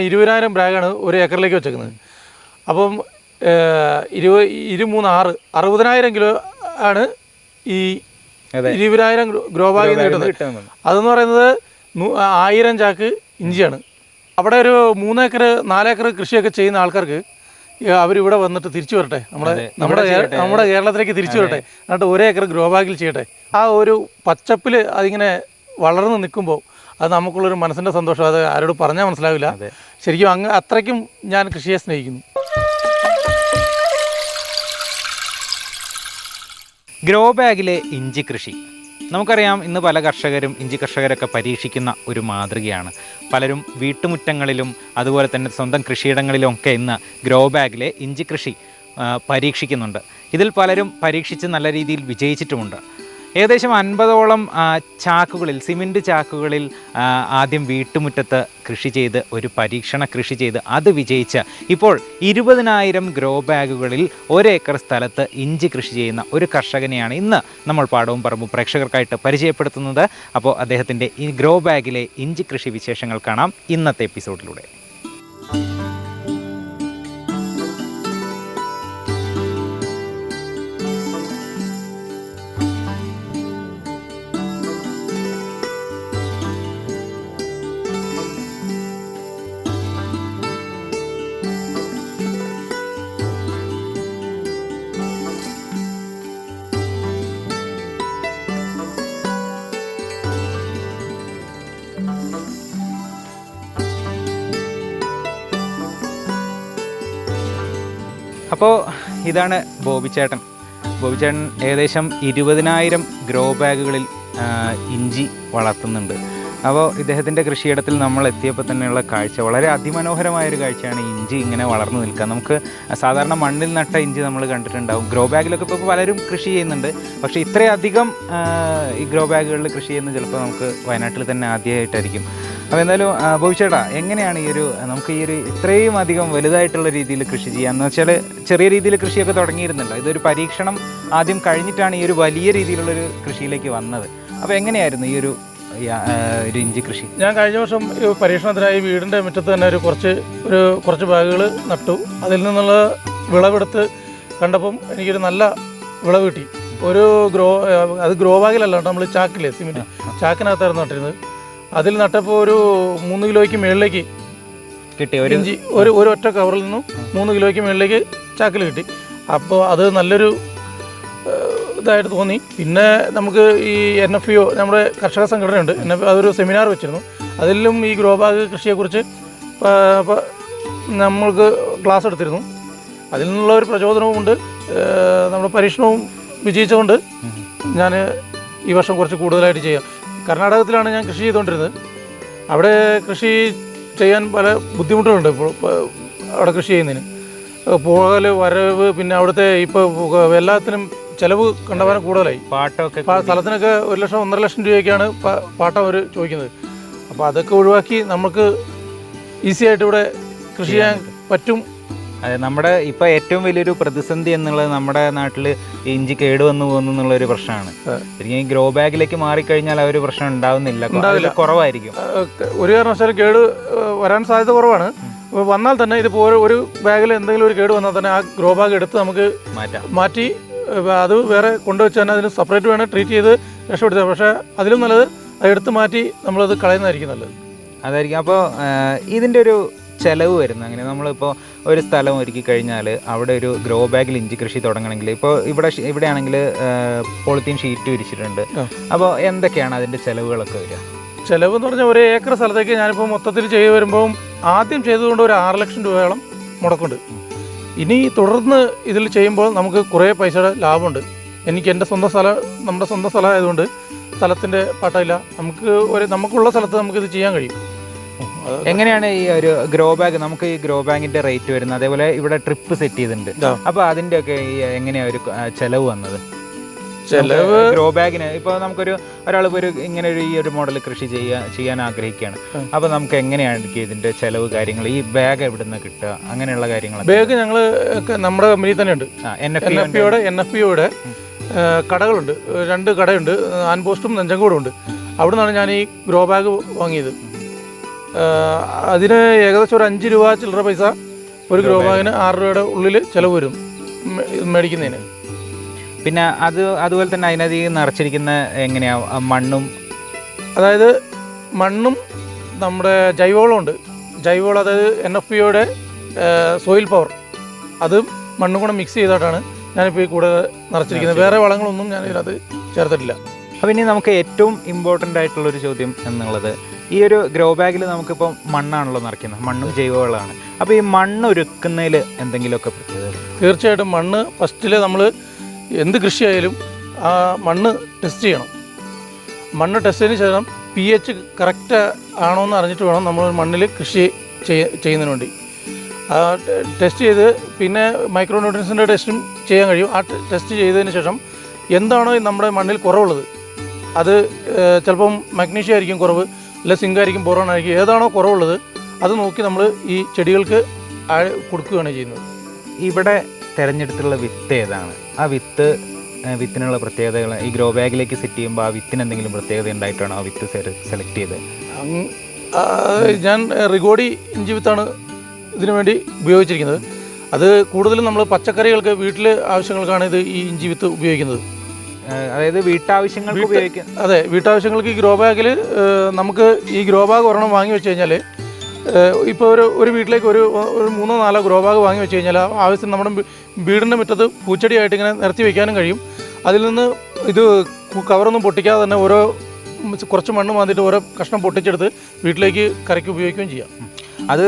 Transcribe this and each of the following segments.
20,000 ബ്രാഗാണ് ഒരു ഏക്കറിലേക്ക് വെച്ചേക്കുന്നത്. അപ്പം 60,000 കിലോ ആണ് ഈ 20,000 ഗ്രോ ബാഗിൽ നിന്ന് കിട്ടുന്നത്. അതെന്ന് പറയുന്നത് 1000 ചാക്ക് ഇഞ്ചിയാണ്. അവിടെ ഒരു 3 ഏക്കർ 4 ഏക്കർ കൃഷിയൊക്കെ ചെയ്യുന്ന ആൾക്കാർക്ക് അവരിവിടെ വന്നിട്ട് തിരിച്ചു വരട്ടെ, നമ്മുടെ കേരളത്തിലേക്ക് തിരിച്ചു വരട്ടെ, എന്നിട്ട് 1 ഏക്കർ ഗ്രോ ബാഗിൽ ചെയ്യട്ടെ. ആ ഒരു പച്ചപ്പിൽ അതിങ്ങനെ വളർന്ന് നിൽക്കുമ്പോൾ അത് നമുക്കുള്ളൊരു മനസ്സിൻ്റെ സന്തോഷം അത് ആരോട് പറഞ്ഞാൽ മനസ്സിലാവില്ല. ശരിക്കും അത്രയ്ക്കും ഞാൻ കൃഷിയെ സ്നേഹിക്കുന്നു. ഗ്രോ ബാഗിലെ ഇഞ്ചി കൃഷി നമുക്കറിയാം, ഇന്ന് പല കർഷകരും ഇഞ്ചി കർഷകരൊക്കെ പരീക്ഷിക്കുന്ന ഒരു മാതൃകയാണ്. പലരും വീട്ടുമുറ്റങ്ങളിലും അതുപോലെ തന്നെ സ്വന്തം കൃഷിയിടങ്ങളിലും ഒക്കെ ഇന്ന് ഗ്രോ ബാഗിലെ ഇഞ്ചി കൃഷി പരീക്ഷിക്കുന്നുണ്ട്. ഇതിൽ പലരും പരീക്ഷിച്ച് നല്ല രീതിയിൽ വിജയിച്ചിട്ടുമുണ്ട്. ഏകദേശം 50ഓളം ചാക്കുകളിൽ, സിമൻറ്റ് ചാക്കുകളിൽ ആദ്യം വീട്ടുമുറ്റത്ത് കൃഷി ചെയ്ത് ഒരു പരീക്ഷണ കൃഷി ചെയ്ത് അത് വിജയിച്ച് ഇപ്പോൾ 20,000 ഗ്രോ ബാഗുകളിൽ 1 ഏക്കർ സ്ഥലത്ത് ഇഞ്ചി കൃഷി ചെയ്യുന്ന ഒരു കർഷകനെയാണ് ഇന്ന് നമ്മൾ പാടവും പറമ്പും പ്രേക്ഷകർക്കായിട്ട് പരിചയപ്പെടുത്തുന്നത്. അപ്പോൾ അദ്ദേഹത്തിൻ്റെ ഈ ഗ്രോ ബാഗിലെ ഇഞ്ചി കൃഷി വിശേഷങ്ങൾ കാണാം ഇന്നത്തെ എപ്പിസോഡിലൂടെ. അപ്പോൾ ഇതാണ് ബോബിച്ചേട്ടൻ. ബോബിച്ചേട്ടൻ ഏകദേശം 20,000 ഗ്രോ ബാഗുകളിൽ ഇഞ്ചി വളർത്തുന്നുണ്ട്. അപ്പോൾ ഇദ്ദേഹത്തിൻ്റെ കൃഷിയിടത്തിൽ നമ്മൾ എത്തിയപ്പോൾ തന്നെയുള്ള കാഴ്ച വളരെ അതിമനോഹരമായൊരു കാഴ്ചയാണ്. ഇഞ്ചി ഇങ്ങനെ വളർന്നു നിൽക്കുക. നമുക്ക് സാധാരണ മണ്ണിൽ നട്ട ഇഞ്ചി നമ്മൾ കണ്ടിട്ടുണ്ടാവും, ഗ്രോ ബാഗിലൊക്കെ ഇപ്പോൾ പലരും കൃഷി ചെയ്യുന്നുണ്ട്. പക്ഷേ ഇത്രയധികം ഈ ഗ്രോ ബാഗുകളിൽ കൃഷി ചെയ്യുന്നത് ചിലപ്പോൾ നമുക്ക് വയനാട്ടിൽ തന്നെ ആദ്യമായിട്ടായിരിക്കും. അപ്പോൾ എന്തായാലും ബോബിച്ചേട്ടാ, എങ്ങനെയാണ് നമുക്ക് ഈ ഒരു ഇത്രയും അധികം വലുതായിട്ടുള്ള രീതിയിൽ കൃഷി ചെയ്യാന്ന് വെച്ചാൽ ചെറിയ രീതിയിൽ കൃഷിയൊക്കെ തുടങ്ങിയിരുന്നല്ലോ, ഇതൊരു പരീക്ഷണം ആദ്യം കഴിഞ്ഞിട്ടാണ് ഈ ഒരു വലിയ രീതിയിലുള്ളൊരു കൃഷിയിലേക്ക് വന്നത്. അപ്പോൾ എങ്ങനെയായിരുന്നു ഈ ഒരു ഇഞ്ചി കൃഷി? ഞാൻ കഴിഞ്ഞ വർഷം പരീക്ഷണത്തിനായി വീടിൻ്റെ മുറ്റത്ത് തന്നെ കുറച്ച് ബാഗുകൾ നട്ടു. അതിൽ നിന്നുള്ള വിളവെടുത്ത് കണ്ടപ്പം എനിക്കൊരു നല്ല വിളവ് കിട്ടി. അത് ഗ്രോ ബാഗിലല്ല, നമ്മൾ ചാക്കില്ലേ, സിമെൻറ്റ് ചാക്കിനകത്തായിരുന്നു നട്ടിരുന്നത്. അതിൽ നട്ടപ്പോൾ ഒരു 3 കിലോയ്ക്ക് മുകളിലേക്ക് കിട്ടി. ഇഞ്ചി ഒരു ഒറ്റ കവറിൽ നിന്നും 3 കിലോയ്ക്ക് മുകളിലേക്ക് ചാക്കിൽ കിട്ടി. അപ്പോൾ അത് നല്ലൊരു ഇതായിട്ട് തോന്നി. പിന്നെ നമുക്ക് ഈ NFPO, നമ്മുടെ കർഷക സംഘടനയുണ്ട്, അതൊരു സെമിനാർ വെച്ചിരുന്നു. അതിലും ഈ ഗ്രോ ബാഗ് കൃഷിയെക്കുറിച്ച് നമ്മൾക്ക് ക്ലാസ് എടുത്തിരുന്നു. അതിൽ നിന്നുള്ള ഒരു പ്രചോദനവും ഉണ്ട്. നമ്മുടെ പരീക്ഷണവും വിജയിച്ചുകൊണ്ട് ഞാൻ ഈ വർഷം കുറച്ച് കൂടുതലായിട്ട് ചെയ്യാം. കർണാടകത്തിലാണ് ഞാൻ കൃഷി ചെയ്തുകൊണ്ടിരുന്നത്. അവിടെ കൃഷി ചെയ്യാൻ പല ബുദ്ധിമുട്ടുകളുണ്ട്. ഇപ്പോൾ അവിടെ കൃഷി ചെയ്യുന്നതിന് പോകൽ, വരവ്, പിന്നെ അവിടുത്തെ ഇപ്പോൾ എല്ലാത്തിനും ചിലവ് കണ്ടമാനം കൂടുതലായി. സ്ഥലത്തിനൊക്കെ 1 ലക്ഷം 1.5 ലക്ഷം രൂപയ്ക്കാണ് പാട്ടം അവർ ചോദിക്കുന്നത്. അപ്പോൾ അതൊക്കെ ഒഴിവാക്കി നമുക്ക് ഈസി ആയിട്ട് ഇവിടെ കൃഷി ചെയ്യാൻ പറ്റും. അതെ, നമ്മുടെ ഇപ്പോൾ ഏറ്റവും വലിയൊരു പ്രതിസന്ധി എന്നുള്ളത് നമ്മുടെ നാട്ടിൽ ഇഞ്ചി കേടുവന്നു പോകുന്നു എന്നുള്ളൊരു പ്രശ്നമാണ്. ശരിക്കും ഈ ഗ്രോ ബാഗിലേക്ക് മാറിക്കഴിഞ്ഞാൽ ആ ഒരു പ്രശ്നം ഉണ്ടാവില്ല, കുറവായിരിക്കും. ഒരു കാരണവശാലും കേട് വരാൻ സാധ്യത കുറവാണ്. വന്നാൽ തന്നെ ഇതിപ്പോൾ ഒരു ബാഗിൽ എന്തെങ്കിലും ഒരു കേട് വന്നാൽ തന്നെ ആ ഗ്രോ ബാഗ് എടുത്ത് നമുക്ക് മാറ്റി അത് വേറെ കൊണ്ടുവച്ച് തന്നെ അതിന് സെപ്പറേറ്റ് വേണം ട്രീറ്റ് ചെയ്ത് രക്ഷപ്പെടുത്തുക. പക്ഷേ അതിലും നല്ലത് അത് എടുത്ത് മാറ്റി നമ്മളത് കളയുന്നതായിരിക്കും നല്ലത്. അതായിരിക്കും. അപ്പോൾ ഇതിൻ്റെ ഒരു ചിലവ് വരുന്നത് അങ്ങനെ, നമ്മളിപ്പോൾ ഒരു സ്ഥലം ഒരുക്കി കഴിഞ്ഞാൽ അവിടെ ഒരു ഗ്രോ ബാഗിൽ ഇഞ്ചി കൃഷി തുടങ്ങണമെങ്കിൽ ഇപ്പോൾ ഇവിടെയാണെങ്കിൽ പോളിത്തീൻ ഷീറ്റ് വിരിച്ചിട്ടുണ്ട്. അപ്പോൾ എന്തൊക്കെയാണ് അതിൻ്റെ ചിലവുകളൊക്കെ വരിക? ചിലവ് എന്ന് പറഞ്ഞാൽ 1 ഏക്കർ സ്ഥലത്തേക്ക് ഞാനിപ്പോൾ മൊത്തത്തിൽ ചെയ്ത് വരുമ്പോൾ ആദ്യം ചെയ്തുകൊണ്ട് ഒരു 6 ലക്ഷം രൂപയോളം മുടക്കുണ്ട്. ഇനി തുടർന്ന് ഇതിൽ ചെയ്യുമ്പോൾ നമുക്ക് കുറേ പൈസയുടെ ലാഭമുണ്ട്. എനിക്ക് എൻ്റെ നമ്മുടെ സ്വന്തം സ്ഥലമായതുകൊണ്ട് സ്ഥലത്തിൻ്റെ പാട്ടമില്ല. നമുക്കുള്ള സ്ഥലത്ത് നമുക്കിത് ചെയ്യാൻ കഴിയും. എങ്ങനെയാണ് ഈ ഒരു ഗ്രോ ബാഗ്, നമുക്ക് ഈ ഗ്രോ ബാഗിൻ്റെ റേറ്റ് വരുന്നത്? അതേപോലെ ഇവിടെ ട്രിപ്പ് സെറ്റ് ചെയ്തിട്ടുണ്ട്. അപ്പോൾ അതിൻ്റെ ഒക്കെ എങ്ങനെയാണ് ഒരു ചിലവ് വന്നത്? ചിലവ് ഗ്രോ ബാഗിന് ഇപ്പോൾ ഒരാൾ ഇങ്ങനെ ഈ ഒരു മോഡൽ കൃഷി ചെയ്യാൻ ആഗ്രഹിക്കുകയാണ്. അപ്പോൾ നമുക്ക് എങ്ങനെയാണ് ഇതിൻ്റെ ചിലവ് കാര്യങ്ങൾ, ഈ ബാഗ് എവിടെ നിന്ന് കിട്ടുക, അങ്ങനെയുള്ള കാര്യങ്ങൾ? ബാഗ് ഞങ്ങൾ നമ്മുടെ കമ്പനിയിൽ തന്നെ ഉണ്ട്. NFPOയുടെ കടകളുണ്ട്, 2 കടയുണ്ട്, ആൻപോസ്റ്റും നെഞ്ചങ്കോടും ഉണ്ട്. അവിടെ നിന്നാണ് ഞാൻ ഈ ഗ്രോ ബാഗ് വാങ്ങിയത്. അതിന് ഏകദേശം ഒരു 5 രൂപ ചില്ലറ പൈസ ഒരു ഗ്രോ ബാഗിന് 6 രൂപയുടെ ഉള്ളിൽ ചിലവ് വരും മേടിക്കുന്നതിന്. പിന്നെ അതുപോലെ തന്നെ അതിനധികം നിറച്ചിരിക്കുന്ന എങ്ങനെയാണ് മണ്ണും? അതായത് മണ്ണും നമ്മുടെ ജൈവവളമുണ്ട്. ജൈവവളം അതായത് NFPOയുടെ സോയിൽ പവർ, അതും മണ്ണും കൂടെ മിക്സ് ചെയ്തിട്ടാണ് ഞാനിപ്പോൾ ഈ കൂടെ നിറച്ചിരിക്കുന്നത്. വേറെ വളങ്ങളൊന്നും ഞാൻ ഇതിനകത്ത് ചേർത്തിട്ടില്ല. അപ്പോൾ ഇനി നമുക്ക് ഏറ്റവും ഇമ്പോർട്ടൻ്റ് ആയിട്ടുള്ളൊരു ചോദ്യം എന്നുള്ളത്, ഈ ഒരു ഗ്രോ ബാഗിൽ നമുക്കിപ്പോൾ മണ്ണാണല്ലോ നിറയ്ക്കുന്നത്, മണ്ണും ജൈവവളമാണ്. അപ്പോൾ ഈ മണ്ണ് ഒരുക്കുന്നതിൽ എന്തെങ്കിലുമൊക്കെ പ്രത്യേകത? തീർച്ചയായിട്ടും മണ്ണ് ഫസ്റ്റിൽ നമ്മൾ എന്ത് കൃഷിയായാലും ആ മണ്ണ് ടെസ്റ്റ് ചെയ്യണം. മണ്ണ് ടെസ്റ്റ് ചെയ്തതിന് ശേഷം pH കറക്റ്റ് ആണോ എന്ന് അറിഞ്ഞിട്ട് വേണം നമ്മൾ മണ്ണിൽ കൃഷി ചെയ്യുന്നതിന് വേണ്ടി. ടെസ്റ്റ് ചെയ്ത് പിന്നെ മൈക്രോ ന്യൂട്രിയൻസിൻ്റെ ടെസ്റ്റും ചെയ്യാൻ കഴിയും. ആ ടെസ്റ്റ് ചെയ്തതിന് ശേഷം എന്താണോ നമ്മുടെ മണ്ണിൽ കുറവുള്ളത്, അത് ചിലപ്പം മഗ്നീഷ്യം ആയിരിക്കും കുറവ്, അല്ലെ സിങ്ക് ആയിരിക്കും, ബോറോൺ ആയിരിക്കും, ഏതാണോ കുറവുള്ളത് അത് നോക്കി നമ്മൾ ഈ ചെടികൾക്ക് കൊടുക്കുകയാണ് ചെയ്യുന്നത്. ഇവിടെ തിരഞ്ഞെടുത്തുള്ള വിത്ത് ഏതാണ്? ആ വിത്തിനുള്ള പ്രത്യേകതകൾ ഈ ഗ്രോ ബാഗിലേക്ക് സെറ്റ് ചെയ്യുമ്പോൾ ആ വിത്തിന് എന്തെങ്കിലും പ്രത്യേകത ഉണ്ടായിട്ടാണോ ആ വിത്ത് സെലക്ട് ചെയ്തത്? ഞാൻ റിഗോഡി ഇഞ്ചി വിത്താണ് ഇതിനു വേണ്ടി ഉപയോഗിച്ചിരിക്കുന്നത്. അത് കൂടുതലും നമ്മൾ പച്ചക്കറികൾക്ക് വീട്ടിൽ ആവശ്യങ്ങൾക്കാണ് ഈ ഇഞ്ചി വിത്ത് ഉപയോഗിക്കുന്നത്. അതായത് വീട്ടാവശ്യങ്ങൾക്ക് ഉപയോഗിക്കാം. അതെ, വീട്ടാവശ്യങ്ങൾക്ക് ഈ ഗ്രോ ബാഗിൽ നമുക്ക് ഈ ഗ്രോ ബാഗ് ഒരെണ്ണം വാങ്ങി വെച്ച് കഴിഞ്ഞാൽ, ഇപ്പോൾ ഒരു വീട്ടിലേക്ക് ഒരു 3-4 ഗ്രോ ബാഗ് വാങ്ങി വെച്ച് കഴിഞ്ഞാൽ ആവശ്യം നമ്മുടെ വീടിൻ്റെ മുറ്റത്ത് പൂച്ചെടിയായിട്ട് ഇങ്ങനെ നിരത്തി വയ്ക്കാനും കഴിയും. അതിൽ നിന്ന് ഇത് കവറൊന്നും പൊട്ടിക്കാതെ തന്നെ കുറച്ച് മണ്ണ് മാന്തിയിട്ട് ഓരോ കഷ്ണം പൊട്ടിച്ചെടുത്ത് വീട്ടിലേക്ക് കറിക്ക് ഉപയോഗിക്കുകയും ചെയ്യാം. അത്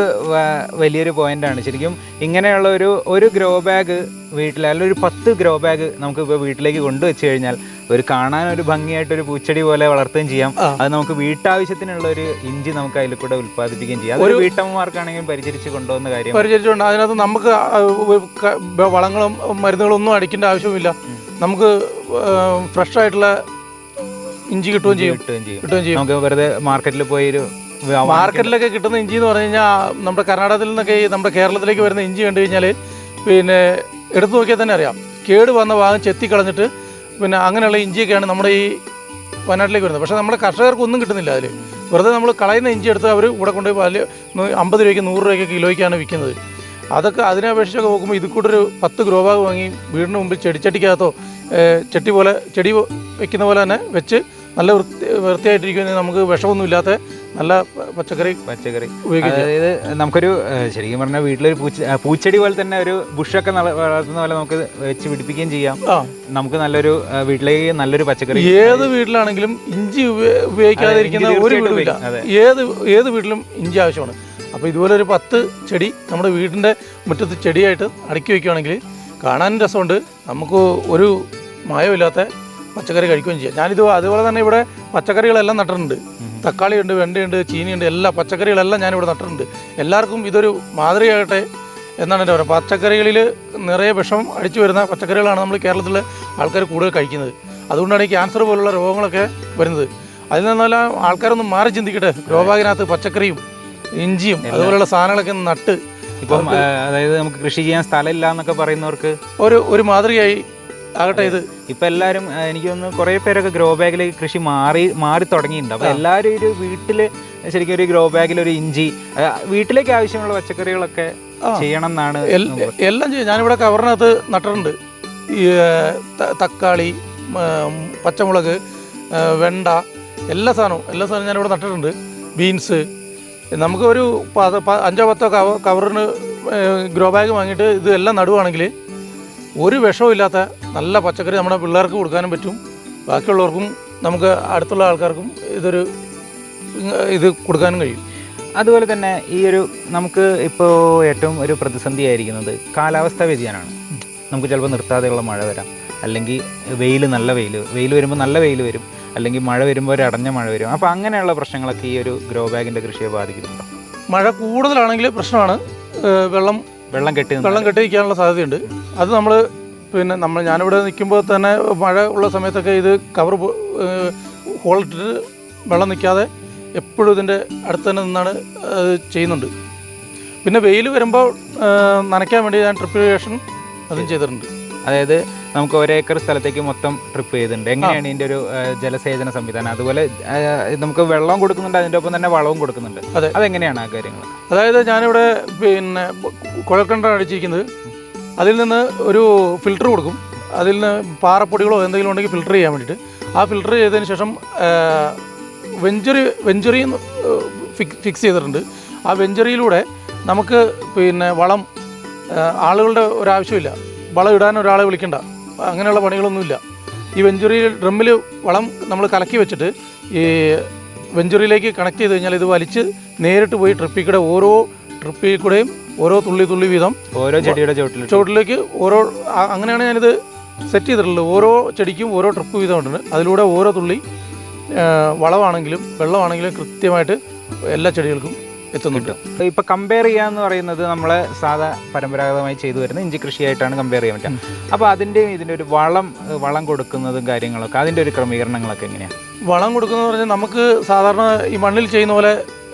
വലിയൊരു പോയിൻ്റാണ് ശരിക്കും. ഇങ്ങനെയുള്ള ഒരു ഗ്രോ ബാഗ് വീട്ടിൽ, അല്ലെങ്കിൽ ഒരു 10 ഗ്രോ ബാഗ് നമുക്ക് ഇപ്പോൾ വീട്ടിലേക്ക് കൊണ്ടുവച്ച് കഴിഞ്ഞാൽ ഒരു കാണാനൊരു ഭംഗിയായിട്ടൊരു പൂച്ചെടി പോലെ വളർത്തുകയും ചെയ്യാം. അത് നമുക്ക് വീട്ടാവശ്യത്തിനുള്ള ഒരു ഇഞ്ചി നമുക്ക് അതിൽ കൂടെ ഉൽപ്പാദിപ്പിക്കുകയും ചെയ്യാം. ഒരു വീട്ടമ്മമാർക്കാണെങ്കിലും പരിചരിച്ച് കൊണ്ടുപോകുന്ന കാര്യം പരിചരിച്ചുകൊണ്ട് അതിനകത്ത് നമുക്ക് വളങ്ങളും മരുന്നുകളും ഒന്നും അടിക്കേണ്ട ആവശ്യമില്ല. നമുക്ക് ഫ്രഷ് ആയിട്ടുള്ള ഇഞ്ചി കിട്ടുകയും ചെയ്യും. നമുക്ക് വെറുതെ മാർക്കറ്റിൽ പോയി മാർക്കറ്റിലൊക്കെ കിട്ടുന്ന ഇഞ്ചി എന്ന് പറഞ്ഞു കഴിഞ്ഞാൽ നമ്മുടെ കർണാടകത്തിൽ നിന്നൊക്കെ നമ്മുടെ കേരളത്തിലേക്ക് വരുന്ന ഇഞ്ചി കണ്ടു കഴിഞ്ഞാൽ പിന്നെ എടുത്തു നോക്കിയാൽ തന്നെ അറിയാം, കേട് വന്ന ഭാഗം ചെത്തിക്കളഞ്ഞിട്ട് പിന്നെ അങ്ങനെയുള്ള ഇഞ്ചിയൊക്കെയാണ് നമ്മുടെ ഈ വയനാട്ടിലേക്ക് വരുന്നത്. പക്ഷേ നമ്മുടെ കർഷകർക്കൊന്നും കിട്ടുന്നില്ല അതിൽ. വെറുതെ നമ്മൾ കളയുന്ന ഇഞ്ചി എടുത്ത് അവർ ഇവിടെ കൊണ്ടുപോയി 50 രൂപയ്ക്ക് 100 രൂപയ്ക്ക് കിലോയ്ക്കാണ് വിൽക്കുന്നത്. അതൊക്കെ അതിനെ അപേക്ഷിച്ചൊക്കെ നോക്കുമ്പോൾ ഇത് കൂടെ ഒരു 10 ഗ്രോ ബാഗ് വാങ്ങി വീടിന് മുമ്പിൽ ചെടിച്ചട്ടിക്കകത്തോ ചെടി വെക്കുന്ന പോലെ തന്നെ വെച്ച് നല്ല വൃത്തിയായിട്ടിരിക്കുകയാണെങ്കിൽ നമുക്ക് വിഷമൊന്നുമില്ലാത്ത നല്ല പച്ചക്കറി അതായത് നമുക്കൊരു ശരിക്കും പറഞ്ഞാൽ വീട്ടിലൊരു പൂച്ചെടി പോലെ തന്നെ ഒരു ബുഷൊക്കെ വളർത്തുന്ന പോലെ നമുക്ക് വെച്ച് പിടിപ്പിക്കുകയും ചെയ്യാം. നമുക്ക് നല്ലൊരു വീട്ടിലേക്ക് നല്ലൊരു പച്ചക്കറി ഏത് വീട്ടിലാണെങ്കിലും ഇഞ്ചി ഉപയോഗിക്കാതിരിക്കുന്ന ഒരു വീടുമില്ല. ഏത് വീട്ടിലും ഇഞ്ചി ആവശ്യമാണ്. അപ്പോൾ ഇതുപോലെ ഒരു 10 ചെടി നമ്മുടെ വീടിൻ്റെ മുറ്റത്ത് ചെടിയായിട്ട് അടുക്കി വയ്ക്കുകയാണെങ്കിൽ കാണാനും രസമുണ്ട്, നമുക്ക് ഒരു മായമില്ലാത്ത പച്ചക്കറി കഴിക്കുകയും ചെയ്യാം. അതുപോലെ തന്നെ ഇവിടെ പച്ചക്കറികളെല്ലാം നട്ടിട്ടുണ്ട്. തക്കാളിയുണ്ട്, വെണ്ടയുണ്ട്, ചീനിയുണ്ട്, എല്ലാ പച്ചക്കറികളെല്ലാം ഞാനിവിടെ നട്ടിട്ടുണ്ട്. എല്ലാവർക്കും ഇതൊരു മാതൃകയാകട്ടെ എന്നാണ് എൻ്റെ പറയുക. പച്ചക്കറികളിൽ നിറയെ വിഷം അടിച്ചു വരുന്ന പച്ചക്കറികളാണ് നമ്മൾ കേരളത്തിലെ ആൾക്കാർ കൂടുതൽ കഴിക്കുന്നത്. അതുകൊണ്ടാണ് ഈ ക്യാൻസർ പോലുള്ള രോഗങ്ങളൊക്കെ വരുന്നത്. അതിൽ നിന്നെല്ലാം ആൾക്കാരൊന്നും മാറി ചിന്തിക്കട്ടെ. ഗ്രോ ബാഗിനകത്ത് പച്ചക്കറിയും ഇഞ്ചിയും അതുപോലെയുള്ള സാധനങ്ങളൊക്കെ നട്ട് ഇപ്പം അതായത് നമുക്ക് കൃഷി ചെയ്യാൻ സ്ഥലമില്ല എന്നൊക്കെ പറയുന്നവർക്ക് ഒരു മാതൃകയായി ആകട്ടെ ഇത്. ഇപ്പം എല്ലാവരും എനിക്ക് തോന്നുന്നു കുറേ പേരൊക്കെ ഗ്രോ ബാഗിലേക്ക് കൃഷി മാറി തുടങ്ങിയിട്ടുണ്ട്. അപ്പോൾ എല്ലാവരും ഒരു വീട്ടിൽ ശരിക്കും ഒരു ഗ്രോ ബാഗിൽ ഒരു ഇഞ്ചി വീട്ടിലേക്ക് ആവശ്യമുള്ള പച്ചക്കറികളൊക്കെ ചെയ്യണം എന്നാണ് എല്ലാം ചെയ്യും. ഞാനിവിടെ കവറിനകത്ത് നട്ടിട്ടുണ്ട്. ഈ തക്കാളി, പച്ചമുളക്, വെണ്ട, എല്ലാ സാധനവും ഞാനിവിടെ നട്ടിട്ടുണ്ട്. ബീൻസ്. നമുക്ക് ഒരു 5-10 കവറിന് ഗ്രോ ബാഗ് വാങ്ങിയിട്ട് ഇതെല്ലാം നടുവാണെങ്കിൽ ഒരു വിഷവും ഇല്ലാത്ത നല്ല പച്ചക്കറി നമ്മുടെ പിള്ളേർക്ക് കൊടുക്കാനും പറ്റും. ബാക്കിയുള്ളവർക്കും നമുക്ക് അടുത്തുള്ള ആൾക്കാർക്കും ഇത് കൊടുക്കാനും കഴിയും. അതുപോലെ തന്നെ നമുക്ക് ഇപ്പോൾ ഏറ്റവും ഒരു പ്രതിസന്ധിയായിരിക്കുന്നത് കാലാവസ്ഥാ വ്യതിയാനമാണ്. നമുക്ക് ചിലപ്പോൾ നിർത്താതെയുള്ള മഴ വരാം, അല്ലെങ്കിൽ നല്ല വെയിൽ വരുമ്പോൾ നല്ല വെയിൽ വരും, അല്ലെങ്കിൽ മഴ വരുമ്പോൾ ഒരു അടഞ്ഞ മഴ വരും. അപ്പോൾ അങ്ങനെയുള്ള പ്രശ്നങ്ങളൊക്കെ ഈ ഒരു ഗ്രോ ബാഗിൻ്റെ കൃഷിയെ ബാധിക്കുന്നുണ്ടോ? മഴ കൂടുതലാണെങ്കിൽ പ്രശ്നമാണ്. വെള്ളം കെട്ടി വയ്ക്കാനുള്ള സാധ്യതയുണ്ട്. അത് ഞാനിവിടെ നിൽക്കുമ്പോൾ തന്നെ മഴ ഉള്ള സമയത്തൊക്കെ ഇത് കവർ ഹോളിട്ടിട്ട് വെള്ളം നിൽക്കാതെ എപ്പോഴും ഇതിൻ്റെ അടുത്ത് തന്നെ നിന്നാണ് ചെയ്യുന്നുണ്ട്. പിന്നെ വെയിൽ വരുമ്പോൾ നനയ്ക്കാൻ വേണ്ടി ഞാൻ ട്രിപ്പ് ഇറിഗേഷൻ അതും ചെയ്തിട്ടുണ്ട്. അതായത് നമുക്ക് ഒരേക്കർ സ്ഥലത്തേക്ക് മൊത്തം ട്രിപ്പ് ചെയ്തിട്ടുണ്ട്. എങ്ങനെയാണ് ഇതിൻ്റെ ഒരു ജലസേചന സംവിധാനം? അതുപോലെ നമുക്ക് വെള്ളം കൊടുക്കുന്നുണ്ട്, അതിൻ്റെ ഒപ്പം തന്നെ വളവും കൊടുക്കുന്നുണ്ട്. അതെങ്ങനെയാണ് ആ കാര്യങ്ങൾ? അതായത് ഞാനിവിടെ പിന്നെ കുഴൽക്കിണറാണ് അടിച്ചിരിക്കുന്നത്. അതിൽ നിന്ന് ഒരു ഫിൽറ്റർ കൊടുക്കും. അതിൽ നിന്ന് പാറപ്പൊടികളോ എന്തെങ്കിലും ഉണ്ടെങ്കിൽ ഫിൽറ്റർ ചെയ്യാൻ വേണ്ടിയിട്ട്. ആ ഫിൽറ്റർ ചെയ്തതിന് ശേഷം വെഞ്ചുറി ഫിക്സ് ചെയ്തിട്ടുണ്ട്. ആ വെഞ്ചുറിയിലൂടെ നമുക്ക് പിന്നെ വളം ആളുകളുടെ ഒരാവശ്യമില്ല. വളം ഇടാൻ ഒരാളെ വിളിക്കണ്ട, അങ്ങനെയുള്ള പണികളൊന്നുമില്ല. ഈ വെഞ്ചുറിയിൽ ഡ്രമ്മിൽ വളം നമ്മൾ കലക്കി വെച്ചിട്ട് ഈ വെഞ്ചുറിയിലേക്ക് കണക്ട് ചെയ്ത് കഴിഞ്ഞാൽ ഇത് വലിച്ച് നേരിട്ട് പോയി ഓരോ ട്രിപ്പിൽ കൂടെയും ഓരോ തുള്ളി വീതം ഓരോ ചെടിയുടെ ചുവട്ടിലേക്ക് ഓരോ അങ്ങനെയാണ് ഞാനിത് സെറ്റ് ചെയ്തിട്ടുള്ളത്. ഓരോ ചെടിക്കും ഓരോ ട്രിപ്പ് വീതം ഉണ്ട്. അതിലൂടെ ഓരോ തുള്ളി വളമാണെങ്കിലും വെള്ളമാണെങ്കിലും കൃത്യമായിട്ട് എല്ലാ ചെടികൾക്കും എത്തുന്നുണ്ട്. ഇപ്പോൾ കമ്പയർ ചെയ്യാന്ന് പറയുന്നത് നമ്മൾ സാധാ പരമ്പരാഗതമായി ചെയ്തു വരുന്ന ഇഞ്ചി കൃഷിയായിട്ടാണ് കമ്പയർ ചെയ്യാൻ പറ്റുക. അപ്പോൾ ഇതിൻ്റെ ഒരു വളം കൊടുക്കുന്നതും കാര്യങ്ങളൊക്കെ അതിൻ്റെ ഒരു ക്രമീകരണങ്ങളൊക്കെ എങ്ങനെയാണ്? വളം കൊടുക്കുന്നത് പറഞ്ഞാൽ നമുക്ക് സാധാരണ ഈ മണ്ണിൽ ചെയ്യുന്ന പോലെ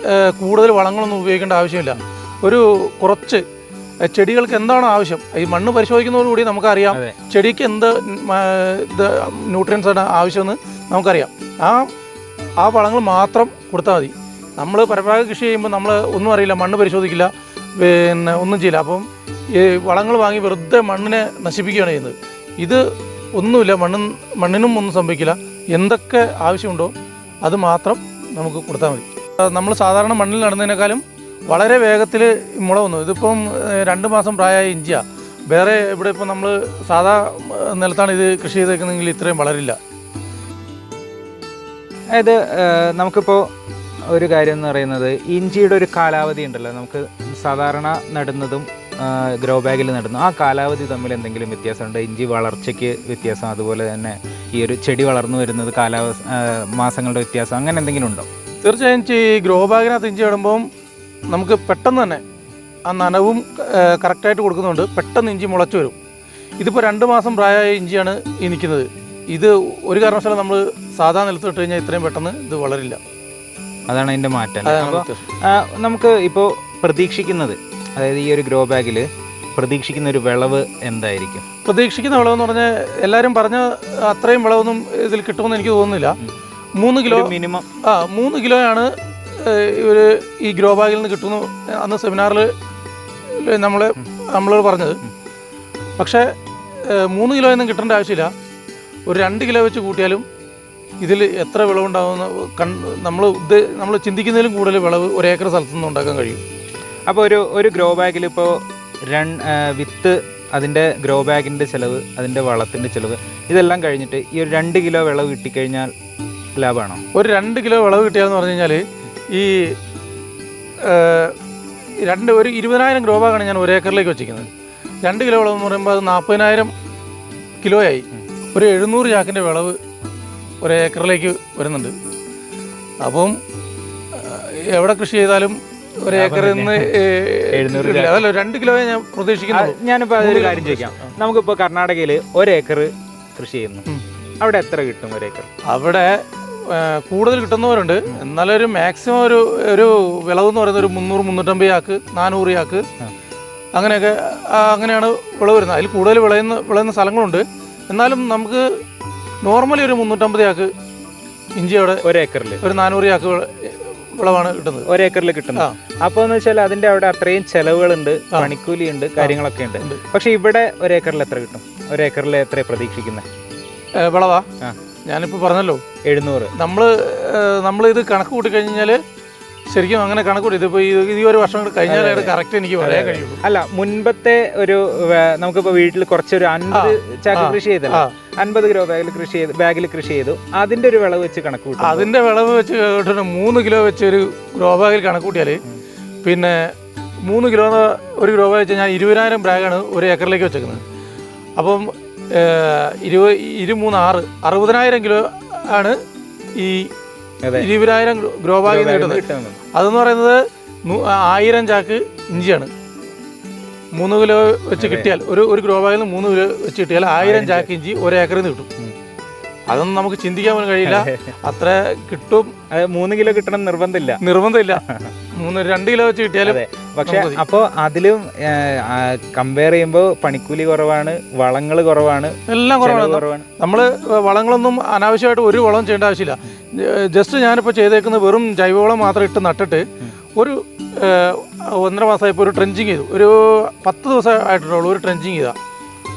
കൂടുതൽ വളങ്ങളൊന്നും ഉപയോഗിക്കേണ്ട ആവശ്യമില്ല. ഒരു കുറച്ച് ചെടികൾക്ക് എന്താണ് ആവശ്യം ഈ മണ്ണ് പരിശോധിക്കുന്നതോടുകൂടി നമുക്കറിയാം ചെടിക്ക് എന്ത് ന്യൂട്രിയൻസ് ആണ് ആവശ്യമെന്ന് നമുക്കറിയാം. ആ വളങ്ങൾ മാത്രം കൊടുത്താൽ മതി. നമ്മൾ പരമ്പരാഗത കൃഷി ചെയ്യുമ്പോൾ നമ്മൾ ഒന്നും അറിയില്ല, മണ്ണ് പരിശോധിക്കില്ല, പിന്നെ ഒന്നും ചെയ്യില്ല. അപ്പം ഈ വളങ്ങൾ വാങ്ങി വെറുതെ മണ്ണിനെ നശിപ്പിക്കുകയാണ് ചെയ്യുന്നത്. ഇത് ഒന്നുമില്ല, മണ്ണിനും ഒന്നും സംഭവിക്കില്ല. എന്തൊക്കെ ആവശ്യമുണ്ടോ അത് മാത്രം നമുക്ക് കൊടുത്താൽ മതി. നമ്മൾ സാധാരണ മണ്ണിൽ നടുന്നതിനേക്കാളും വളരെ വേഗത്തിൽ മുള വന്നു. ഇതിപ്പം 2 മാസം പ്രായമായ ഇഞ്ചിയാണ്. വേറെ ഇവിടെ ഇപ്പോൾ നമ്മൾ സാധാ നിലത്താണ് ഇത് കൃഷി ചെയ്തേക്കുന്നതെങ്കിൽ ഇത്രയും വളരില്ല. അതായത് നമുക്കിപ്പോൾ ഒരു കാര്യം എന്ന് പറയുന്നത് ഇഞ്ചിയുടെ ഒരു കാലാവധി ഉണ്ടല്ലോ. നമുക്ക് സാധാരണ നടുന്നതും ഗ്രോ ബാഗിൽ നടുന്നു ആ കാലാവധി തമ്മിൽ എന്തെങ്കിലും വ്യത്യാസമുണ്ട്? ഇഞ്ചി വളർച്ചയ്ക്ക് വ്യത്യാസം, അതുപോലെ തന്നെ ഈ ഒരു ചെടി വളർന്നു വരുന്നത് മാസങ്ങളുടെ വ്യത്യാസം, അങ്ങനെ എന്തെങ്കിലും ഉണ്ടോ? തീർച്ചയായും ഈ ഗ്രോ ബാഗിനകത്ത് ഇഞ്ചി ഇടുമ്പം നമുക്ക് പെട്ടെന്ന് തന്നെ ആ നനവും കറക്റ്റായിട്ട് കൊടുക്കുന്നുണ്ട്. പെട്ടെന്ന് ഇഞ്ചി മുളച്ചു വരും. ഇതിപ്പോൾ 2 മാസം പ്രായമായ ഇഞ്ചിയാണ് ഈ നിൽക്കുന്നത്. ഇത് ഒരു കാരണവശാലും നമ്മൾ സാധാ നിലത്ത് ഇട്ട് കഴിഞ്ഞാൽ ഇത്രയും പെട്ടെന്ന് ഇത് വളരില്ല. അതാണ് അതിൻ്റെ മാറ്റം. നമുക്ക് ഇപ്പോൾ പ്രതീക്ഷിക്കുന്നത്, അതായത് ഈ ഒരു ഗ്രോ ബാഗിൽ പ്രതീക്ഷിക്കുന്ന ഒരു വിളവ് എന്തായിരിക്കും? പ്രതീക്ഷിക്കുന്ന വിളവെന്ന് പറഞ്ഞാൽ എല്ലാവരും പറഞ്ഞ അത്രയും വിളവൊന്നും ഇതിൽ കിട്ടുമെന്ന് എനിക്ക് തോന്നുന്നില്ല. 3 കിലോ മിനിമം 3 കിലോയാണ് ഈ ഗ്രോ ബാഗിൽ നിന്ന് കിട്ടുന്നു അന്ന് സെമിനാറിൽ നമ്മൾ പറഞ്ഞത്. പക്ഷേ 3 കിലോ ഒന്നും കിട്ടേണ്ട ആവശ്യമില്ല. ഒരു 2 കിലോ വെച്ച് കൂട്ടിയാലും ഇതിൽ എത്ര വിളവുണ്ടാകുമെന്ന് നമ്മൾ ചിന്തിക്കുന്നതിലും കൂടുതൽ വിളവ് ഒരേക്കർ സ്ഥലത്തു നിന്ന് ഉണ്ടാക്കാൻ കഴിയും. അപ്പോൾ ഒരു ഗ്രോ ബാഗിൽ ഇപ്പോൾ വിത്ത്, അതിൻ്റെ ഗ്രോ ബാഗിൻ്റെ ചിലവ്, അതിൻ്റെ വളത്തിൻ്റെ ചിലവ്, ഇതെല്ലാം കഴിഞ്ഞിട്ട് ഈ ഒരു 2 കിലോ വിളവ് കിട്ടിക്കഴിഞ്ഞാൽ ലാഭമാണോ? ഒരു 2 കിലോ വിളവ് കിട്ടിയാന്ന് പറഞ്ഞു കഴിഞ്ഞാൽ ഈ ഒരു 20,000 ഗ്രോ ബാഗാണ് ഞാൻ ഒരേക്കറിലേക്ക് വെച്ചിരിക്കുന്നത്. 2 കിലോ വിളവ് എന്ന് പറയുമ്പോൾ അത് 40,000 കിലോയായി. ഒരു 700 ചാക്കിൻ്റെ വിളവ് ഒരേക്കറിലേക്ക് വരുന്നുണ്ട്. അപ്പം എവിടെ കൃഷി ചെയ്താലും ഒരേക്കറിൽ നിന്ന് 700 അതല്ല 2 കിലോയെ ഞാൻ പ്രതീക്ഷിക്കുന്നു. ഞാനിപ്പോൾ അതൊരു കാര്യം ചോദിക്കാം. നമുക്കിപ്പോൾ കർണാടകയിൽ ഒരേക്കർ കൃഷി ചെയ്യുന്നു, അവിടെ എത്ര കിട്ടും ഒരേക്കർ? അവിടെ കൂടുതൽ കിട്ടുന്നവരുണ്ട്. എന്നാലും ഒരു മാക്സിമം ഒരു വിളവ് എന്ന് പറയുന്നത് ഒരു 300-350 ചാക്ക്, 400 ചാക്ക്, അങ്ങനെയാണ് വിളവ് വരുന്നത്. അതിൽ കൂടുതൽ വിളയുന്ന സ്ഥലങ്ങളുണ്ട്. എന്നാലും നമുക്ക് നോർമലി ഒരു 350 ചാക്ക് ഇഞ്ചി അവിടെ ഒരേക്കറിൽ, ഒരു 400 ചാക്ക് വിളവാണ് കിട്ടുന്നത് ഒരേക്കറിൽ കിട്ടുന്നത്. അപ്പോൾ എന്ന് വെച്ചാൽ അതിൻ്റെ അവിടെ അത്രയും ചെലവുകളുണ്ട്, പണിക്കൂലിയുണ്ട്, കാര്യങ്ങളൊക്കെ ഉണ്ട്. പക്ഷെ ഇവിടെ ഒരേക്കറിൽ എത്ര കിട്ടും? ഒരേക്കറിൽ എത്ര പ്രതീക്ഷിക്കുന്നത് വിളവാ? ഞാനിപ്പോൾ പറഞ്ഞല്ലോ 700. നമ്മൾ ഇത് കണക്ക് കൂട്ടി കഴിഞ്ഞാൽ ശരിക്കും അങ്ങനെ കണക്ക് കൂട്ടി ഇതിപ്പോൾ ഈ ഒരു വർഷം കഴിഞ്ഞാൽ കറക്റ്റ് എനിക്ക് പറയാൻ കഴിയുള്ളൂ. അല്ല, മുൻപത്തെ ഒരു നമുക്കിപ്പോൾ വീട്ടിൽ കുറച്ചൊരു 50 ചാക്ക് കൃഷി ചെയ്തല്ലോ, 50 ഗ്രോ ബാഗിൽ കൃഷി ചെയ്തു, അതിൻ്റെ ഒരു വിളവ് വെച്ച് കണക്ക് കൂട്ടും. അതിൻ്റെ വിളവ് വെച്ച് 3 കിലോ വെച്ച് ഒരു ഗ്രോ ബാഗിൽ കണക്ക് കൂട്ടിയാൽ പിന്നെ 3 കിലോ ഒരു ഗ്രോ ബാഗ് വെച്ച് ഞാൻ 20,000 ബാഗാണ് ഒരു ഏക്കറിലേക്ക് വെച്ചേക്കുന്നത്. അപ്പം 23 60,000 കിലോ ആണ് ഈ 20,000 ഗ്രോ ബാഗിൽ നിന്ന് കിട്ടുന്നത്. അതെന്ന് പറയുന്നത് 1000 ചാക്ക് ഇഞ്ചിയാണ്. 3 കിലോ വെച്ച് കിട്ടിയാൽ ഒരു ഗ്രോ ബാഗിൽ നിന്ന് 3 കിലോ വെച്ച് കിട്ടിയാൽ 1000 ചാക്ക് ഇഞ്ചി ഒരേക്കറിൽ നിന്ന് കിട്ടും. അതൊന്നും നമുക്ക് ചിന്തിക്കാൻ പോലും കഴിയില്ല. അത്ര കിട്ടും. 3 കിലോ കിട്ടണം നിർബന്ധമില്ല. 2 കിലോ വെച്ച് കിട്ടിയാലും. പക്ഷെ അപ്പോൾ അതിലും കമ്പയർ ചെയ്യുമ്പോൾ പണിക്കൂലി കുറവാണ്, വളങ്ങൾ കുറവാണ്, എല്ലാം കുറവാണ്. നമ്മൾ വളങ്ങളൊന്നും അനാവശ്യമായിട്ട് ഒരു വളം ചെയ്യേണ്ട ആവശ്യമില്ല. ജസ്റ്റ് ഞാനിപ്പോൾ ചെയ്തേക്കുന്നത് വെറും ജൈവവളം മാത്രം ഇട്ട് നട്ടിട്ട് ഒരു 1.5 മാസമായപ്പോൾ ഒരു ട്രെഞ്ചിങ് ചെയ്തു. ഒരു 10 ദിവസം ആയിട്ടുള്ളൂ ഒരു ട്രെഞ്ചിങ് ചെയ്താൽ.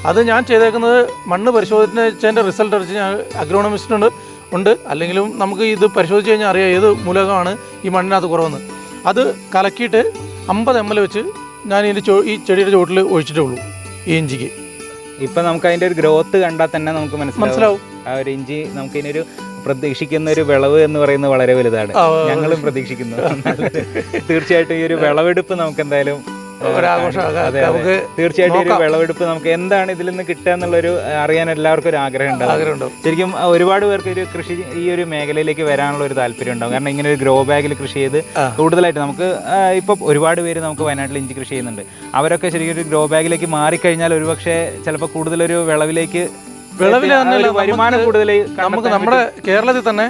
അത് ഞാൻ ചെയ്തേക്കുന്നത് മണ്ണ് പരിശോധിച്ചതിൻ്റെ റിസൾട്ട് അടിച്ച് ഞാൻ അഗ്രോണമിസ്റ്റുണ്ട് ഉണ്ട്. അല്ലെങ്കിലും നമുക്ക് ഇത് പരിശോധിച്ച് കഴിഞ്ഞാൽ അറിയാം ഏത് മൂലകമാണ് ഈ മണ്ണിനകത്ത് കുറവെന്ന്. അത് കലക്കിയിട്ട് 50 ml വെച്ച് ഞാൻ ഈ ചെടിയുടെ ചുവട്ടിൽ ഒഴിച്ചിട്ടേ ഉള്ളൂ ഈ ഇഞ്ചിക്ക്. ഇപ്പം നമുക്ക് അതിൻ്റെ ഒരു ഗ്രോത്ത് കണ്ടാൽ തന്നെ നമുക്ക് മനസ്സിലാവും. ആ ഒരു ഇഞ്ചി നമുക്ക് ഇതിനൊരു പ്രതീക്ഷിക്കുന്ന ഒരു വിളവ് എന്ന് പറയുന്നത് വളരെ വലുതാണ്. ഞങ്ങളും പ്രതീക്ഷിക്കുന്നു. തീർച്ചയായിട്ടും ഈ ഒരു വിളവെടുപ്പ് നമുക്ക് എന്തായാലും തീർച്ചയായിട്ടും ഒരു വിളവെടുപ്പ് നമുക്ക് എന്താണ് ഇതിൽ നിന്ന് കിട്ടുക എന്നുള്ളൊരു അറിയാൻ എല്ലാവർക്കും ഒരു ആഗ്രഹം ഉണ്ടാവും. ശരിക്കും ഒരുപാട് പേർക്ക് ഒരു കൃഷി ഈ ഒരു മേഖലയിലേക്ക് വരാനുള്ള ഒരു താല്പര്യം ഉണ്ടാവും. കാരണം ഇങ്ങനെ ഒരു ഗ്രോ ബാഗിൽ കൃഷി ചെയ്ത് കൂടുതലായിട്ട് നമുക്ക് ഇപ്പം ഒരുപാട് പേര് നമുക്ക് വയനാട്ടിൽ ഇഞ്ചി കൃഷി ചെയ്യുന്നുണ്ട്. അവരൊക്കെ ശരിക്കും ഒരു ഗ്രോ ബാഗിലേക്ക് മാറിക്കഴിഞ്ഞാൽ ഒരുപക്ഷെ ചിലപ്പോൾ കൂടുതലൊരു വരുമാനം കൂടുതൽ നമുക്ക് നമ്മുടെ കേരളത്തിൽ തന്നെ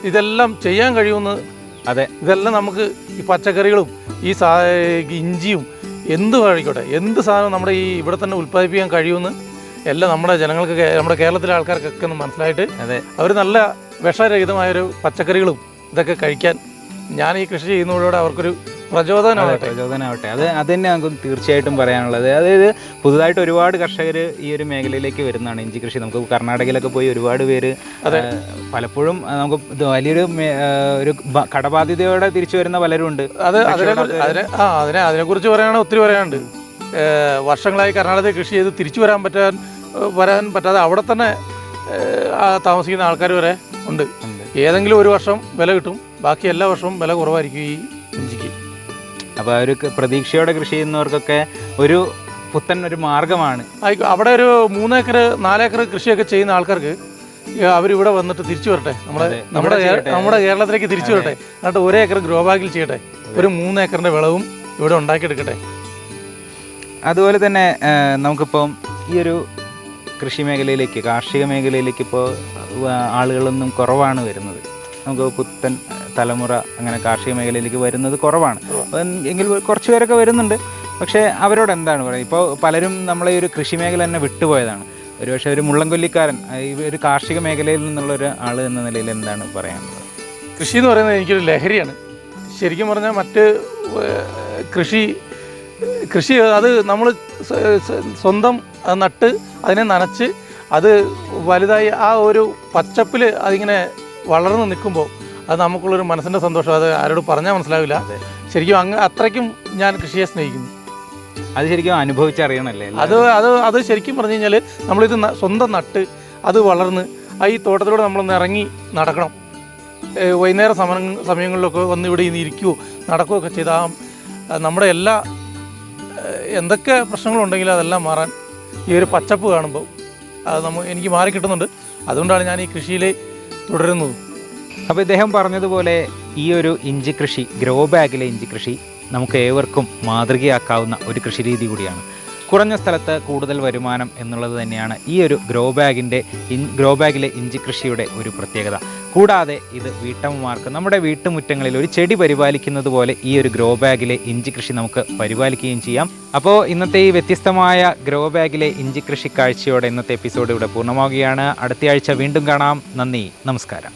ഇതെല്ലാം ചെയ്യാൻ കഴിയുമെന്ന്. അതെ, ഇതെല്ലാം നമുക്ക് ഈ പച്ചക്കറികളും ഈ ഇഞ്ചിയും എന്ത് ആയിക്കോട്ടെ എന്ത് സാധനം നമ്മുടെ ഈ ഇവിടെ തന്നെ ഉൽപ്പാദിപ്പിക്കാൻ കഴിയുമെന്ന് എല്ലാം നമ്മുടെ ജനങ്ങൾക്ക്, നമ്മുടെ കേരളത്തിലെ ആൾക്കാർക്കൊക്കെ ഒന്ന് മനസ്സിലായിട്ട് അവർ നല്ല വിഷരഹിതമായൊരു പച്ചക്കറികളും ഇതൊക്കെ കഴിക്കാൻ ഞാൻ ഈ കൃഷി ചെയ്യുന്നതോടെ അവർക്കൊരു പ്രചോദനമാവട്ടെ. അത് തന്നെ നമുക്ക് തീർച്ചയായിട്ടും പറയാനുള്ളത്. അതായത് പുതുതായിട്ട് ഒരുപാട് കർഷകർ ഈ ഒരു മേഖലയിലേക്ക് വരുന്നതാണ് ഇഞ്ചി കൃഷി. നമുക്ക് കർണാടകയിലൊക്കെ പോയി ഒരുപാട് പേര് പലപ്പോഴും നമുക്ക് വലിയൊരു ഒരു കടബാധ്യതയോടെ തിരിച്ചു വരുന്ന പലരും ഉണ്ട്. അതിനെക്കുറിച്ച് പറയുകയാണെങ്കിൽ ഒത്തിരി പറയാനുണ്ട്. വർഷങ്ങളായി കർണാടകത്തിൽ കൃഷി ചെയ്ത് തിരിച്ചു വരാൻ പറ്റാതെ അവിടെ തന്നെ താമസിക്കുന്ന ആൾക്കാർ വരെ ഉണ്ട്. ഏതെങ്കിലും ഒരു വർഷം വില കിട്ടും, ബാക്കി എല്ലാ വർഷവും വില കുറവായിരിക്കും ഈ ഇഞ്ചിക്ക്. അപ്പോൾ ഒരു പ്രതീക്ഷയോടെ കൃഷി ചെയ്യുന്നവർക്കൊക്കെ ഒരു പുത്തൻ ഒരു മാർഗമാണ്. അവിടെ ഒരു 3 ഏക്കർ 4 ഏക്കർ കൃഷിയൊക്കെ ചെയ്യുന്ന ആൾക്കാർക്ക് അവരിവിടെ വന്നിട്ട് തിരിച്ചു വരട്ടെ, നമ്മുടെ കേരളത്തിലേക്ക് തിരിച്ചു വരട്ടെ. എന്നിട്ട് 1 ഏക്കർ ഗ്രോ ബാഗിൽ ചെയ്യട്ടെ, ഒരു 3 ഏക്കറിൻ്റെ വിളവും ഇവിടെ ഉണ്ടാക്കിയെടുക്കട്ടെ. അതുപോലെ തന്നെ നമുക്കിപ്പം ഈ ഒരു കൃഷി മേഖലയിലേക്ക്, കാർഷിക മേഖലയിലേക്ക് ഇപ്പോൾ ആളുകളൊന്നും കുറവാണ് വരുന്നത്. നമുക്ക് പുത്തൻ തലമുറ അങ്ങനെ കാർഷിക മേഖലയിലേക്ക് വരുന്നത് കുറവാണ്. എങ്കിൽ കുറച്ച് പേരൊക്കെ വരുന്നുണ്ട്. പക്ഷേ അവരോട് എന്താണ് പറയുക? ഇപ്പോൾ പലരും നമ്മളെ ഒരു കൃഷി മേഖല തന്നെ വിട്ടുപോയതാണ്. ഒരുപക്ഷെ ഒരു മുള്ളംകൊല്ലിക്കാരൻ ഈ ഒരു കാർഷിക മേഖലയിൽ നിന്നുള്ളൊരു ആൾ എന്ന നിലയിൽ എന്താണ് പറയാനുള്ളത്? കൃഷി എന്ന് പറയുന്നത് എനിക്കൊരു ലഹരിയാണ്. ശരിക്കും പറഞ്ഞാൽ മറ്റ് കൃഷി അത് നമ്മൾ സ്വന്തം നട്ട് അതിനെ നനച്ച് അത് വലുതായി ആ ഒരു പച്ചപ്പിൽ അതിങ്ങനെ വളർന്ന് നിൽക്കുമ്പോൾ അത് നമുക്കുള്ളൊരു മനസ്സിൻ്റെ സന്തോഷം അത് ആരോട് പറഞ്ഞാൽ മനസ്സിലാവില്ല. ശരിക്കും അത്രയ്ക്കും ഞാൻ കൃഷിയെ സ്നേഹിക്കുന്നു. അത് ശരിക്കും അനുഭവിച്ചറിയണമല്ലേ? അത് ശരിക്കും പറഞ്ഞു കഴിഞ്ഞാൽ നമ്മളിത് സ്വന്തം നട്ട് അത് വളർന്ന് ഈ തോട്ടത്തിലൂടെ നമ്മളൊന്ന് ഇറങ്ങി നടക്കണം. വൈകുന്നേരം സമയങ്ങളിലൊക്കെ വന്ന് ഇവിടെ ഇരിക്കുകയോ നടക്കുകയൊക്കെ ചെയ്താൽ നമ്മുടെ എല്ലാ എന്തൊക്കെ പ്രശ്നങ്ങളുണ്ടെങ്കിലും അതെല്ലാം മാറാൻ ഈ ഒരു പച്ചപ്പ് കാണുമ്പോൾ അത് എനിക്ക് മാറി കിട്ടുന്നുണ്ട്. അതുകൊണ്ടാണ് ഞാൻ ഈ കൃഷിയിൽ തുടരുന്നത്. അപ്പോൾ ഇദ്ദേഹം പറഞ്ഞതുപോലെ ഈ ഒരു ഇഞ്ചി കൃഷി, ഗ്രോ ബാഗിലെ ഇഞ്ചി കൃഷി നമുക്ക് ഏവർക്കും മാതൃകയാക്കാവുന്ന ഒരു കൃഷി രീതി കൂടിയാണ്. കുറഞ്ഞ സ്ഥലത്ത് കൂടുതൽ വരുമാനം എന്നുള്ളത് തന്നെയാണ് ഈ ഒരു ഗ്രോ ബാഗിലെ ഇഞ്ചി കൃഷിയുടെ ഒരു പ്രത്യേകത. കൂടാതെ ഇത് വീട്ടമ്മമാർക്ക് നമ്മുടെ വീട്ടുമുറ്റങ്ങളിൽ ഒരു ചെടി പരിപാലിക്കുന്നത് പോലെ ഈ ഒരു ഗ്രോ ബാഗിലെ ഇഞ്ചി കൃഷി നമുക്ക് പരിപാലിക്കുകയും ചെയ്യാം. അപ്പോൾ ഇന്നത്തെ ഈ വ്യത്യസ്തമായ ഗ്രോ ബാഗിലെ ഇഞ്ചി കൃഷി കാഴ്ചയോടെ ഇന്നത്തെ എപ്പിസോഡ് ഇവിടെ പൂർണ്ണമാവുകയാണ്. അടുത്തയാഴ്ച വീണ്ടും കാണാം. നന്ദി, നമസ്കാരം.